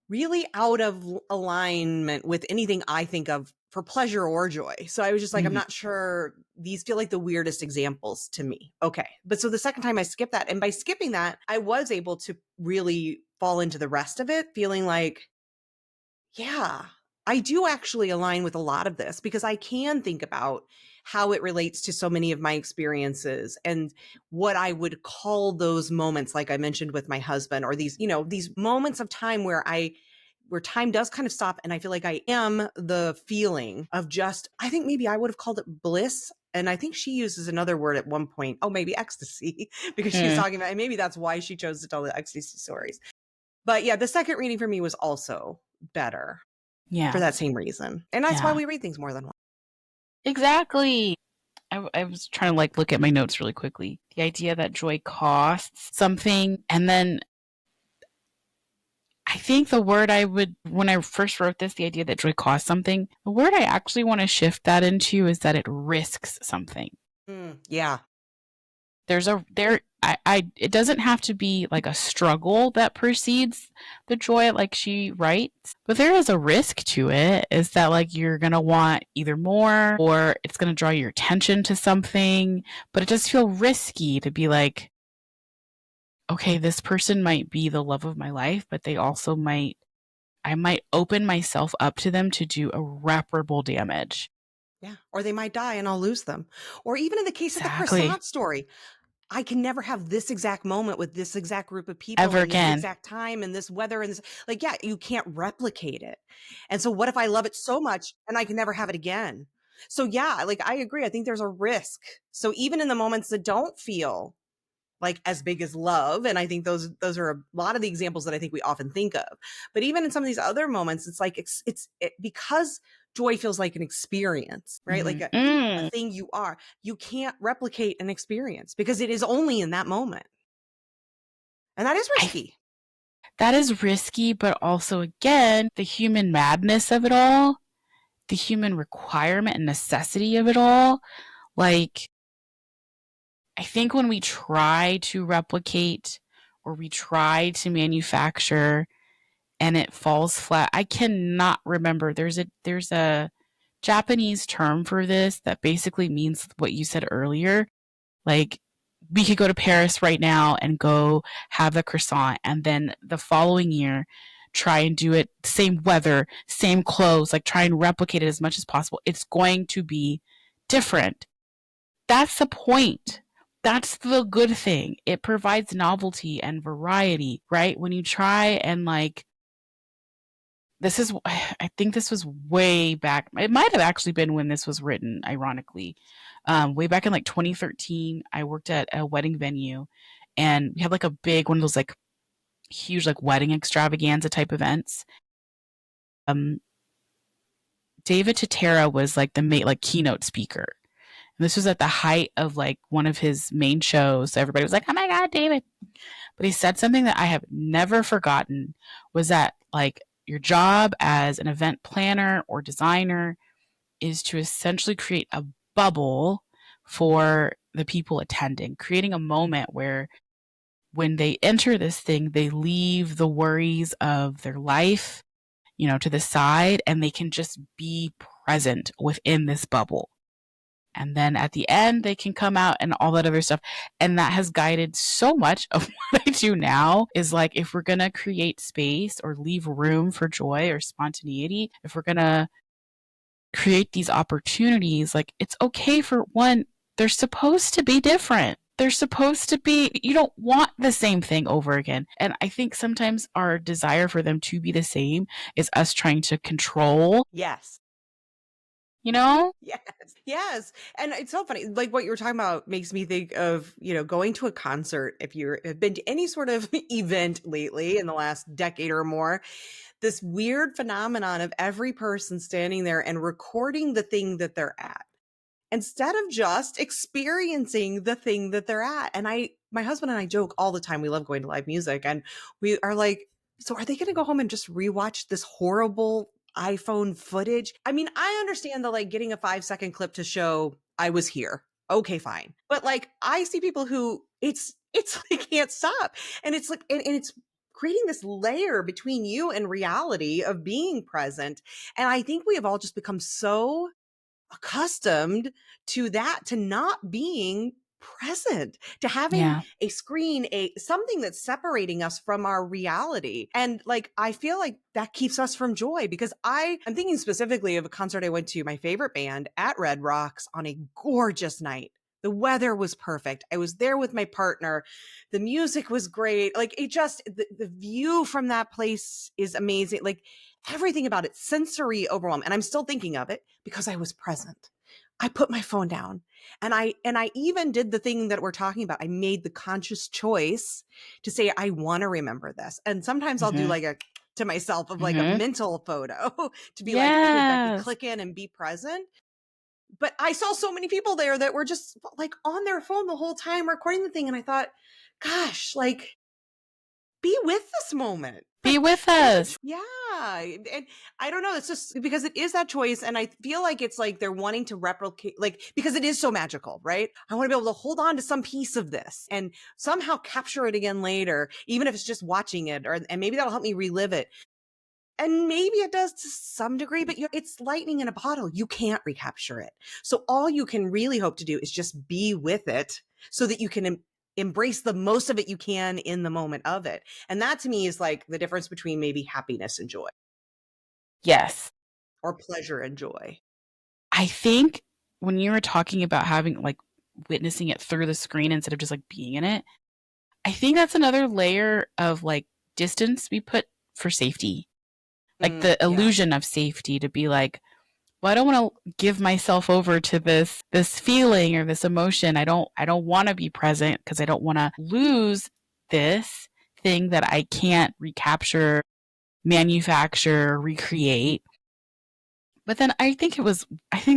really out of alignment with anything I think of for pleasure or joy. So I was just like, I'm Mm-hmm. not sure. These feel like the weirdest examples to me. Okay. But so the second time I skipped that, and by skipping that, I was able to really fall into the rest of it, feeling like, yeah, I do actually align with a lot of this because I can think about how it relates to so many of my experiences and what I would call those moments, like I mentioned with my husband, or these moments of time where time does kind of stop. And I feel like I am the feeling of just, I think maybe I would have called it bliss. And I think she uses another word at one point. Oh, maybe ecstasy, because she was Mm. talking about, and maybe that's why she chose to tell the ecstasy stories. But yeah, the second reading for me was also better for Yeah. that same reason. And that's why Yeah. we read things more than once. Exactly. I was trying to like look at my notes really quickly. The idea that joy costs something, and then I think the word I would, when I first wrote this, the idea that joy costs something, the word I actually want to shift that into is that it risks something. Yeah. There's a there I it doesn't have to be like a struggle that precedes the joy like she writes, but there is a risk to it. Is that like you're gonna want either more or it's gonna draw your attention to something, but it does feel risky to be like, okay, this person might be the love of my life, but they also might I might open myself up to them to do irreparable damage. Yeah. Or they might die and I'll lose them. Or even in the case of the Exactly. croissant story, I can never have this exact moment with this exact group of people Ever and this again. exact time and this weather and this, like, yeah, you can't replicate it. And so what if I love it so much and I can never have it again? So yeah, like I agree. I think there's a risk. So even in the moments that don't feel like as big as love, and I think those are a lot of the examples that I think we often think of, but even in some of these other moments it's like because joy feels like an experience, right? Like Mhm. a thing you can't replicate an experience because it is only in that moment, and that is I risky. That is risky, but also, again, the human madness of it all, the human requirement and necessity of it all. Like, I think when we try to replicate or we try to manufacture and it falls flat, I cannot remember. There's a Japanese term for this that basically means what you said earlier. Like, we could go to Paris right now and go have the croissant, and then the following year, try and do it, same weather, same clothes, like try and replicate it as much as possible. It's going to be different. That's the point. That's the good thing. It provides novelty and variety, right? When you try and like, this is, I think this was way back. It might have actually been when this was written, ironically. Way back in like 2013, I worked at a wedding venue and we had like a big one of those like huge like wedding extravaganza type events. Um, David Totera was like the like keynote speaker. And this was at the height of like one of his main shows. So everybody was like, "Oh my God, David!" But he said something that I have never forgotten was that like your job as an event planner or designer is to essentially create a bubble for the people attending, creating a moment where when they enter this thing, they leave the worries of their life, to the side and they can just be present within this bubble. And then at the end, they can come out and all that other stuff. And that has guided so much of what I do now is like, if we're going to create space or leave room for joy or spontaneity, if we're going to create these opportunities, like it's okay for one, they're supposed to be different. They're supposed to be, you don't want the same thing over again. And I think sometimes our desire for them to be the same is us trying to control, Yes. you know? Yes. Yes. And it's so funny. Like what you were talking about makes me think of, going to a concert. If you have been to any sort of event lately in the last decade or more, this weird phenomenon of every person standing there and recording the thing that they're at instead of just experiencing the thing that they're at. And my husband and I joke all the time. We love going to live music and we are like, so are they going to go home and just rewatch this horrible iPhone footage? I mean, I understand the like getting a 5-second clip to show I was here. Okay, fine. But like I see people who it's like can't stop. And it's like and it's creating this layer between you and reality of being present. And I think we have all just become so accustomed to that, to not being present, to having Yeah. a screen, a something that's separating us from our reality. And like I feel like that keeps us from joy because I'm thinking specifically of a concert I went to, my favorite band at Red Rocks on a gorgeous night. The weather was perfect. I was there with my partner. The music was great. Like it just the view from that place is amazing. Like everything about it, sensory overwhelm. And I'm still thinking of it because I was present. I put my phone down and I even did the thing that we're talking about. I made the conscious choice to say, I want to remember this. And sometimes I'll do Mm-hmm. like a to myself of like a Mm-hmm. mental photo to be like, okay, Becky, Yes. click in and be present. But I saw so many people there that were just like on their phone the whole time recording the thing. And I thought, gosh, like be with this moment. Be with us. Yeah. And I don't know. It's just because it is that choice. And I feel like it's like they're wanting to replicate, like, because it is so magical, right? I want to be able to hold on to some piece of this and somehow capture it again later, even if it's just watching it, and maybe that'll help me relive it. And maybe it does to some degree, but it's lightning in a bottle. You can't recapture it. So all you can really hope to do is just be with it so that you can embrace the most of it you can in the moment of it. And that to me is like the difference between maybe happiness and joy, Yes. or pleasure and joy. I think when you were talking about having like witnessing it through the screen instead of just like being in it, I think that's another layer of like distance we put for safety. Like the Yeah. illusion of safety, to be like, well, I don't want to give myself over to this feeling or this emotion. I don't want to be present because I don't want to lose this thing that I can't recapture, manufacture, recreate. But then I think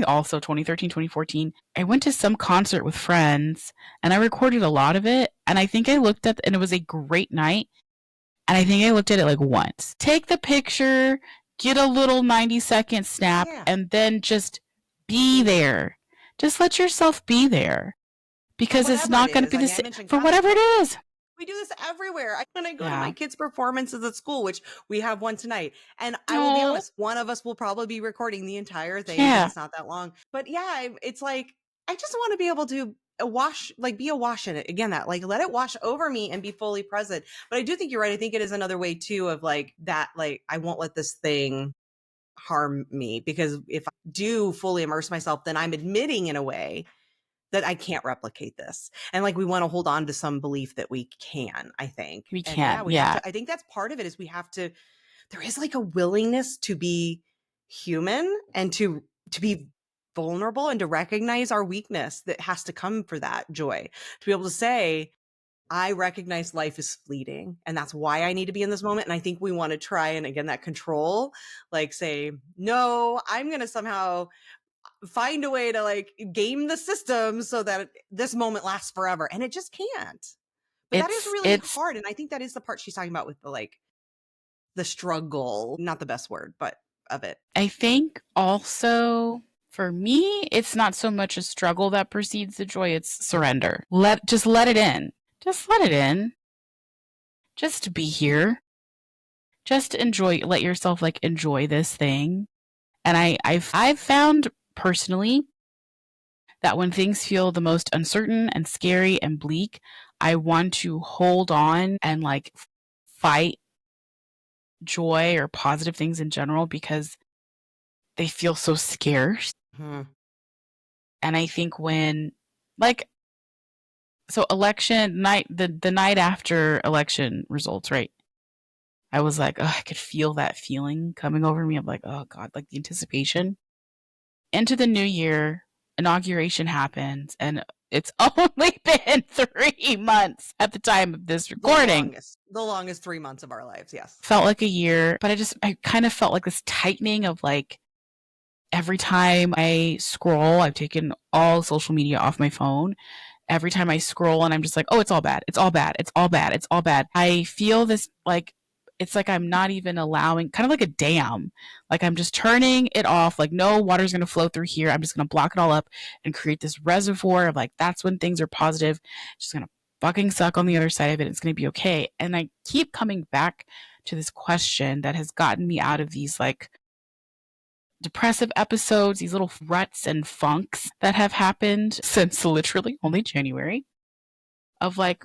also 2013, 2014, I went to some concert with friends and I recorded a lot of it. And I think I looked at, and it was a great night. And I think I looked at it like once. Take the picture, get a little 90-second snap, Yeah. and then just be there. Just let yourself be there. Because it's not going to be the same for whatever it is. We do this everywhere. When I go to Yeah. my kids' performances at school, which we have one tonight, and I will be honest, one of us will probably be recording the entire thing because it's not that long. But yeah, it's like, I just want to be able to be awash in it. Again, that like, let it wash over me and be fully present. But I do think you're right. I think it is another way too of like that, like, I won't let this thing harm me, because if I do fully immerse myself, then I'm admitting in a way that I can't replicate this. And like, we want to hold on to some belief that we can, I think. We And can. yeah, we have to, I think that's part of it, is we have to, there is like a willingness to be human and to be vulnerable and to recognize our weakness that has to come for that joy, to be able to say, I recognize life is fleeting and that's why I need to be in this moment. And I think we want to try, and again, that control, like say, no, I'm going to somehow find a way to like game the system so that this moment lasts forever, and it just can't. But that is really hard, and I think that is the part she's talking about with the like the struggle, not the best word, but of it. I think also for me, it's not so much a struggle that precedes the joy, it's surrender. Just let it in. Just let it in. Just be here. Just enjoy, let yourself like enjoy this thing. And I've found personally that when things feel the most uncertain and scary and bleak, I want to hold on and like fight joy or positive things in general because they feel so scarce. Mm-hmm. And I think when like, so election night, the night after election results, right? I was like, I could feel that feeling coming over me. I'm like, oh God, like the anticipation. Into the new year, inauguration happens, and it's only been 3 months at the time of this recording. The longest 3 months of our lives, yes. Felt like a year, but I kind of felt like this tightening of like, every time I scroll, I've taken all social media off my phone. Every time I scroll and I'm just like, oh, it's all bad. It's all bad. It's all bad. It's all bad. I feel this like, it's like I'm not even allowing, kind of like a dam. Like I'm just turning it off. Like no water's going to flow through here. I'm just going to block it all up and create this reservoir of like, that's when things are positive. Just going to fucking suck on the other side of it. It's going to be okay. And I keep coming back to this question that has gotten me out of these like depressive episodes, these little ruts and funks that have happened since literally only January, of like,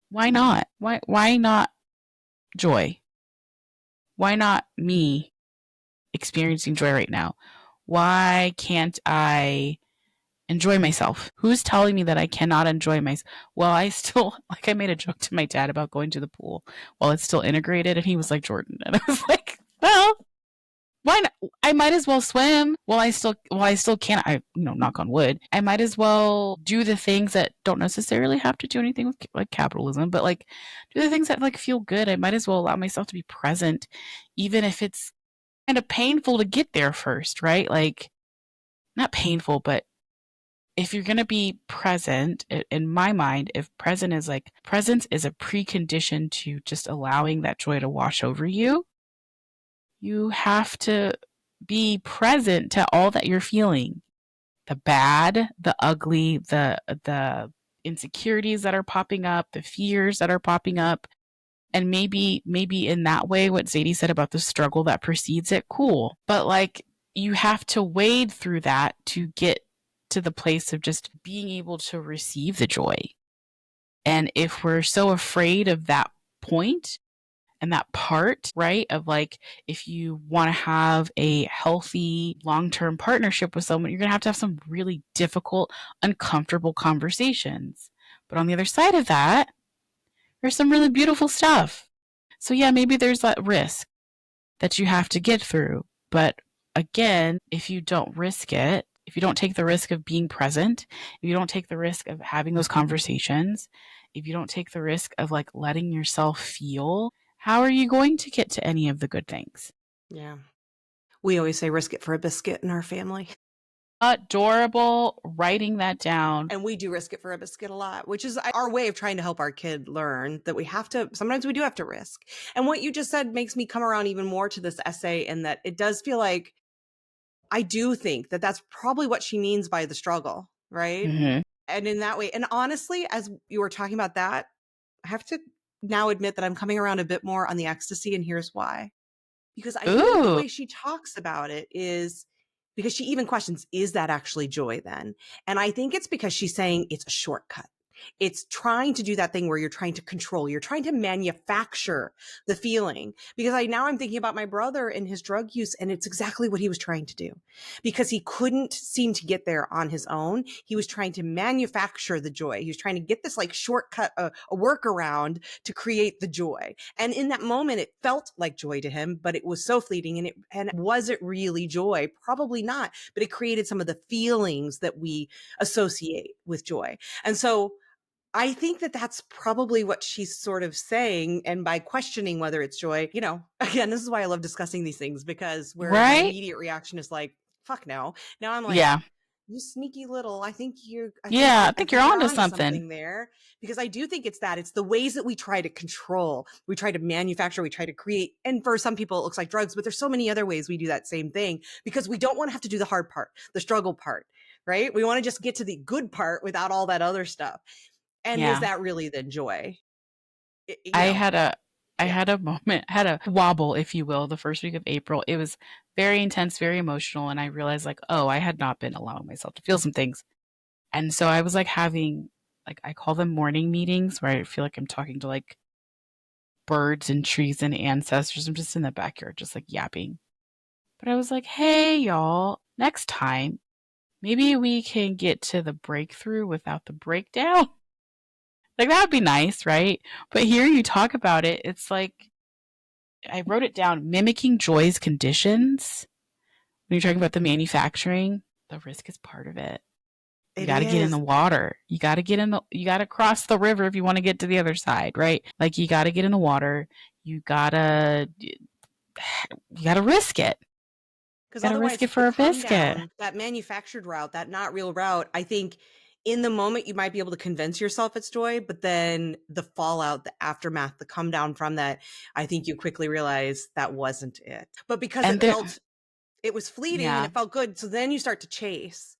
why not? Why not joy? Why not me experiencing joy right now? Why can't I enjoy myself? Who's telling me that I cannot enjoy myself? Well, I still, like, I made a joke to my dad about going to the pool while it's still integrated, and he was like, Jordan. And I was like, well, why not? I might as well swim while I still can. Knock on wood. I might as well do the things that don't necessarily have to do anything with like capitalism, but like do the things that like feel good. I might as well allow myself to be present, even if it's kind of painful to get there first, right? Like not painful, but if you're going to be present, in my mind, if presence is a precondition to just allowing that joy to wash over you, you have to be present to all that you're feeling. The bad, the ugly, the insecurities that are popping up, the fears that are popping up. And maybe in that way, what Zadie said about the struggle that precedes it, cool. But like, you have to wade through that to get to the place of just being able to receive the joy. And if we're so afraid of that point and that part, right, of like, if you want to have a healthy long-term partnership with someone, you're going to have some really difficult, uncomfortable conversations. But on the other side of that, there's some really beautiful stuff. So yeah, maybe there's that risk that you have to get through. But again, if you don't risk it, if you don't take the risk of being present, if you don't take the risk of having those conversations, if you don't take the risk of like letting yourself feel, how are you going to get to any of the good things? Yeah. We always say risk it for a biscuit in our family. Adorable. Writing that down. And we do risk it for a biscuit a lot, which is our way of trying to help our kid learn that we have to, sometimes we do have to risk. And what you just said makes me come around even more to this essay, in that it does feel like, I do think that that's probably what she means by the struggle, right? Mm-hmm. And in that way, and honestly, as you were talking about that, I have to now admit that I'm coming around a bit more on the ecstasy, and here's why. Because I think the Ooh. way she talks about it is because she even questions, is that actually joy then? And I think it's because she's saying it's a shortcut. It's trying to do that thing where you're trying to control, you're trying to manufacture the feeling. Because now I'm thinking about my brother and his drug use, and it's exactly what he was trying to do, because he couldn't seem to get there on his own. He was trying to manufacture the joy. He was trying to get this like shortcut, a workaround to create the joy. And in that moment, it felt like joy to him, but it was so fleeting. And was it really joy? Probably not. But it created some of the feelings that we associate with joy. And so I think that that's probably what she's sort of saying. And by questioning whether it's joy, again, this is why I love discussing these things, because where my Right? immediate reaction is like, fuck no. Now I'm like, Yeah. you sneaky little, I think Yeah, I think you're you're onto onto something. something there, because I do think it's that. It's the ways that we try to control, we try to manufacture, we try to create. And for some people, it looks like drugs, but there's so many other ways we do that same thing, because we don't want to have to do the hard part, the struggle part, right? We want to just get to the good part without all that other stuff. And is Yeah. that really then joy? I had a I Yeah. had a moment, had a wobble, if you will, the first week of April. It was very intense, very emotional, and I realized like, oh, I had not been allowing myself to feel some things. And so I was like having like I call them morning meetings where I feel like I'm talking to like birds and trees and ancestors. I'm just in the backyard just like yapping. But I was like, "Hey y'all, next time maybe we can get to the breakthrough without the breakdown." Like that would be nice, right? But here you talk about it, it's like I wrote it down, mimicking joy's conditions. When you're talking about the manufacturing, the risk is part of it. You It got to get in the is. water. You got to cross the river if you want to get to the other side, right? Like you got to get in the water. You got to risk it. Because You got to risk otherwise, it the for a come biscuit. down, that manufactured route, that not real route, I think in the moment you might be able to convince yourself it's joy, but then the fallout, the aftermath, the come down from that, I think you quickly realize that wasn't it. But because And there, it was fleeting and yeah. it felt good, so then you start to chase.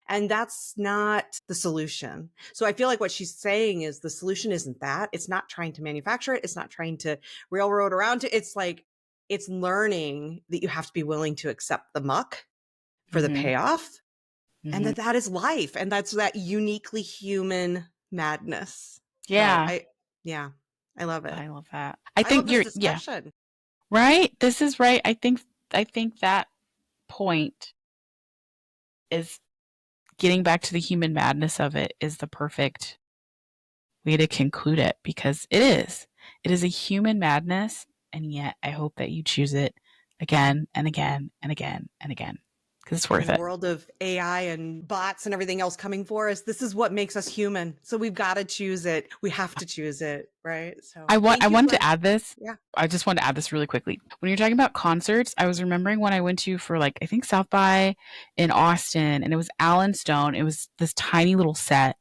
And that's not the solution. So I feel like what she's saying is the solution isn't that. It's not trying to manufacture it. It's not trying to railroad around it. It's like, it's learning that you have to be willing to accept the muck for the Mm-hmm. payoff, and Mm-hmm. that is life. And that's that uniquely human madness. So Yeah. yeah, I love it. I love that. I I love think this yeah, discussion. right? This is right. I think that point is getting back to the human madness of it is the perfect way to conclude it because it is. It is a human madness, and yet I hope that you choose it again and again and again and again It's worth In a it. world of AI and bots and everything else coming for us, this is what makes us human. So we've got to choose it. We have to choose it, right? So I thank you want to for, add this. yeah. I just want to add this really quickly. When you're talking about concerts, I was remembering when I went to for like I think South by in Austin, and it was Alan Stone. It was this tiny little set,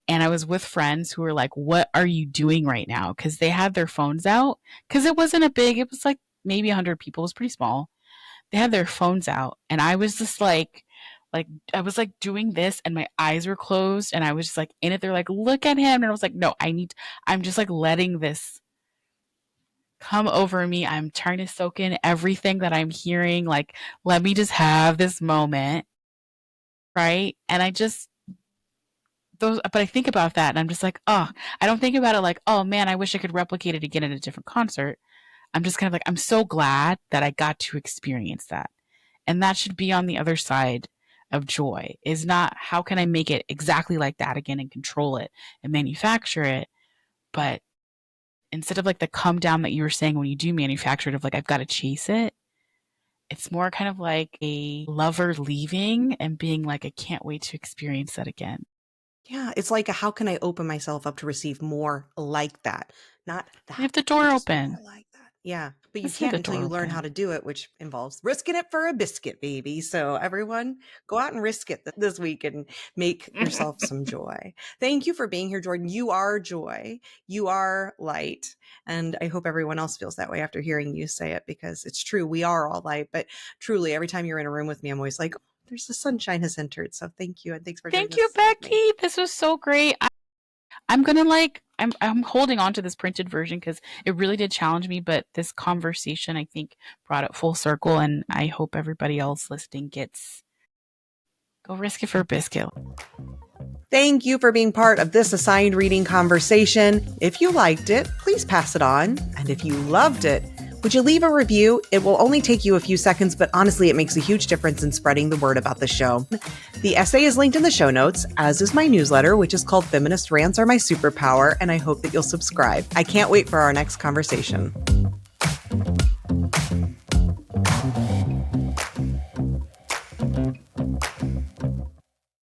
and I was with friends who were like, "What are you doing right now?" Because they had their phones out. Because it wasn't a big. It was like maybe 100 people. It was pretty small. They had their phones out, and I was just like I was like doing this, and my eyes were closed, and I was just like in it. They're like, "Look at him," and I was like, "No, I need." I'm just like letting this come over me. I'm trying to soak in everything that I'm hearing. Like, let me just have this moment, right? And I just but I think about that, and I'm just like, oh, I don't think about it like, oh man, I wish I could replicate it again at a different concert. I'm just kind of like, I'm so glad that I got to experience that. And that should be on the other side of joy, is not how can I make it exactly like that again and control it and manufacture it, but instead of like the come down that you were saying when you do manufacture it of like I've got to chase it, it's more kind of like a lover leaving and being like I can't wait to experience that again. Yeah. It's like, how can I open myself up to receive more like that? Not Leave that, the but door just more open. like that. Yeah. But you Just leave can't the until door you learn how open. to do it, which involves risking it for a biscuit, baby. So everyone go out and risk it this week and make yourself some joy. Thank you for being here, Jordan. You are joy. You are light. And I hope everyone else feels that way after hearing you say it, because it's true. We are all light, but truly every time you're in a room with me, I'm always like, oh, there's the sunshine has entered. So thank you. And thanks for doing Thank you, this with me. Becky. This was so great. I'm gonna like I'm holding on to this printed version because it really did challenge me, but this conversation I think brought it full circle, and I hope everybody else listening gets go risk it for a biscuit. Thank you for being part of this assigned reading conversation. If you liked it, please pass it on. And if you loved it, would you leave a review? It will only take you a few seconds, but honestly, it makes a huge difference in spreading the word about the show. The essay is linked in the show notes, as is my newsletter, which is called Feminist Rants Are My Superpower, and I hope that you'll subscribe. I can't wait for our next conversation.